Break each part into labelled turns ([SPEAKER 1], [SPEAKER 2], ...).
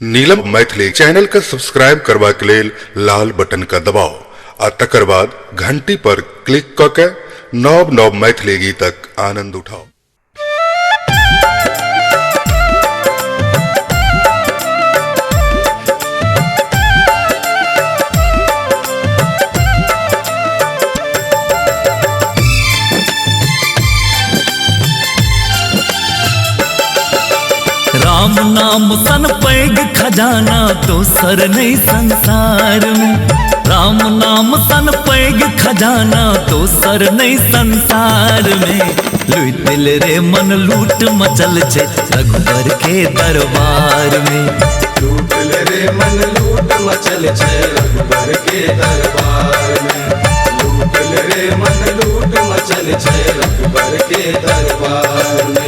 [SPEAKER 1] नीलम Maithili channel का subscribe करबा के लेल लाल बटन का दबाओ आ तकर बाद घंटी पर क्लिक क के नव नव मैथिली गीतक आनंद उठाओ।
[SPEAKER 2] राम नाम सन पैग खजाना दोसर नहीं संसार में। राम नाम सन पैग खजाना दोसर नहीं संसार में। लूट ले रे मन लूट मचल छे रघुबर के दरबार में।
[SPEAKER 3] लूट ले रे मन लूट मचल छे रघुबर के दरबार में। लूट ले रे मन लूट मचल छे रघुबर के दरबार में।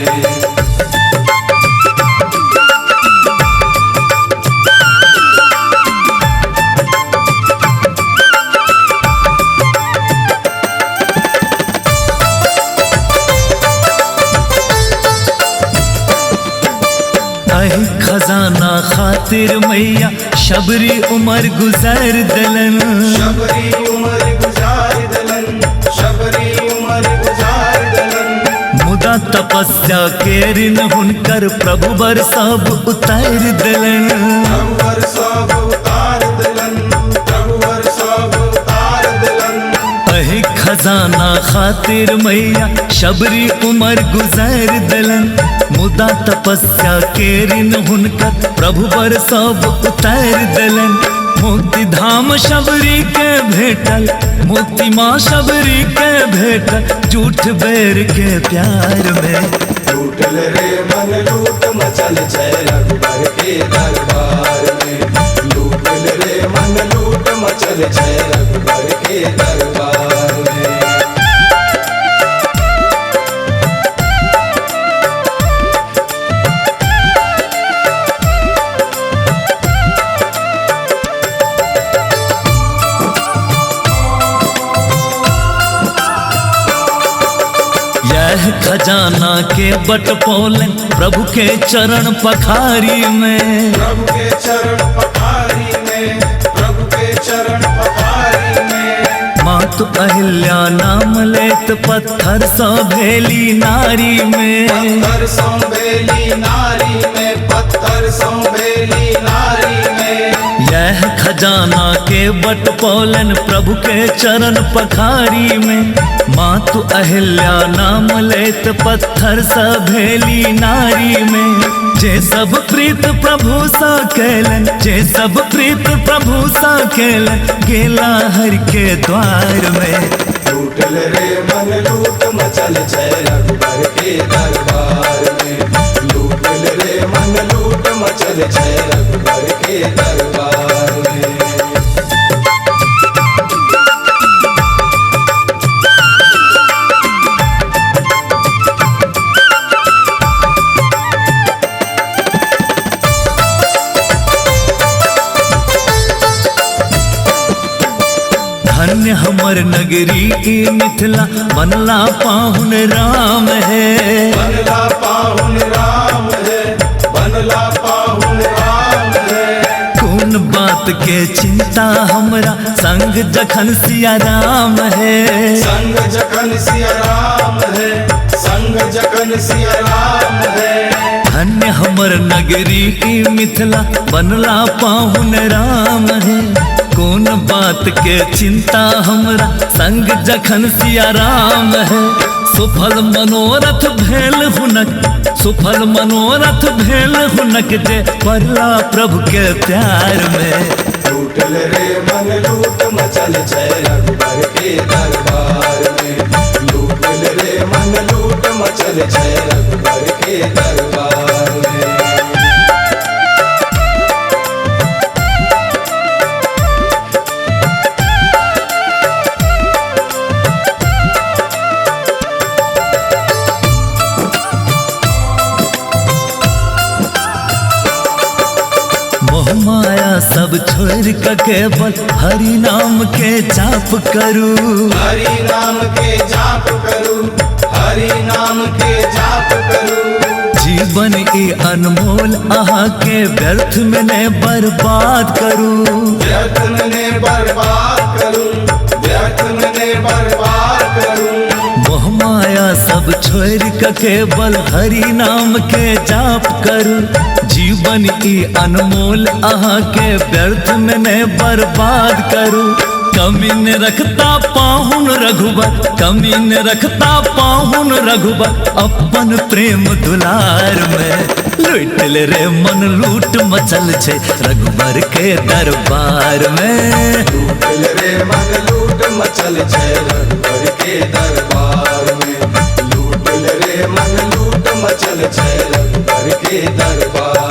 [SPEAKER 2] खजाना खातिर मैया शबरी उमर गुजार दलन।
[SPEAKER 3] शबरी उमर गुजार दलन। शबरी उमर गुजार दलन।
[SPEAKER 2] मुदा तपस्या के ऋण हुनकर प्रभु बर सब उतार दलन।
[SPEAKER 3] प्रभु बर सब उतार दलन। प्रभु बर सब उतार दलन।
[SPEAKER 2] अहि खजाना खातिर मैया शबरी उमर गुजार दलन। मुदा तपस्या के ऋण हुनकर प्रभु बर सब उतार दलन। मुक्ति धाम शबरी के भेटल मुक्ति माँ शबरी के भेटल झूठ बैर के प्यार में।
[SPEAKER 3] लूट ले रे मन लूट मचल छे रघुबर के दरबार में। लूट ले रे मन लूट मचल छे रघुबर के दरबार में।
[SPEAKER 2] खजाना के बट पौलन प्रभु के चरण पखारी में।
[SPEAKER 3] प्रभु के चरण पखारी में। प्रभु के चरण पखारी में।
[SPEAKER 2] मातु अहिल्या नाम लेत पत्थर सौ भेली नारी में।
[SPEAKER 3] पत्थर सौ भेली नारी में। पत्थर सौ भेली नारी में।
[SPEAKER 2] यह खजाना के बट पौलन प्रभु के चरण पखारी में। मातु अहिल्या नाम लेत पत्थर सा भेली नारी में। जे सब प्रीत प्रभु सा कैलन जे सब प्रीत प्रभु सा कैलन गेला हर के द्वार में।
[SPEAKER 3] लूट ले रे मन लूट मचल छे रघुबर के दरबार में। लूट ले रे मन लूट मचल छे रघुबर के दरबार में।
[SPEAKER 2] धन्य हमर नगरी ई मिथिला बनला पाहुन राम है।
[SPEAKER 3] बनला पाहुन राम है। बनला पाहुन राम है।
[SPEAKER 2] कौन बात के चिंता हमरा संग जखन सिया राम है।
[SPEAKER 3] संग जखन सिया राम है। संग जखन सिया राम है।
[SPEAKER 2] धन्य हमर नगरी ई मिथिला बनला पाहुन राम है। कौन बात के चिंता हमरा संग जखन सिया राम है। सुफल मनोरथ भेल हुनक सुफल मनोरथ भेल हुनक जे पड़ला प्रभु के प्यार में।
[SPEAKER 3] लूट ले रे मन लूट मचल छे रघुबर के दरबार में। लूट ले रे मन लूट मचल छे रघुबर के दरबार में।
[SPEAKER 2] माया सब छोड़ के केवल हरि नाम के जाप करू।
[SPEAKER 3] हरि नाम के जाप करू। हरि नाम के जाप करू।
[SPEAKER 2] जीवन ई अनमोल अहाँ के व्यर्थ में ने बर्बाद करूं।
[SPEAKER 3] व्यर्थ में बर्बाद करूं, व्यर्थ में बर्बाद करूं।
[SPEAKER 2] मोह माया सब छोड़ के केवल हरि नाम के जाप करूं। जीवन ई अनमोल अहाँ के व्यर्थ में ने बर्बाद करूं। कमी न रखता पाहुन रघुबर, कमी न रखता पाहुन रघुबर, अपन प्रेम दुलार में। लूट ले रे मन लूट मचल छे रघुबर के दरबार में।
[SPEAKER 3] लूट ले रे मन लूट मचल छै रघुबर के दरबार में। लूट ले रे मन लूट मचल छै रघुबर के दरबार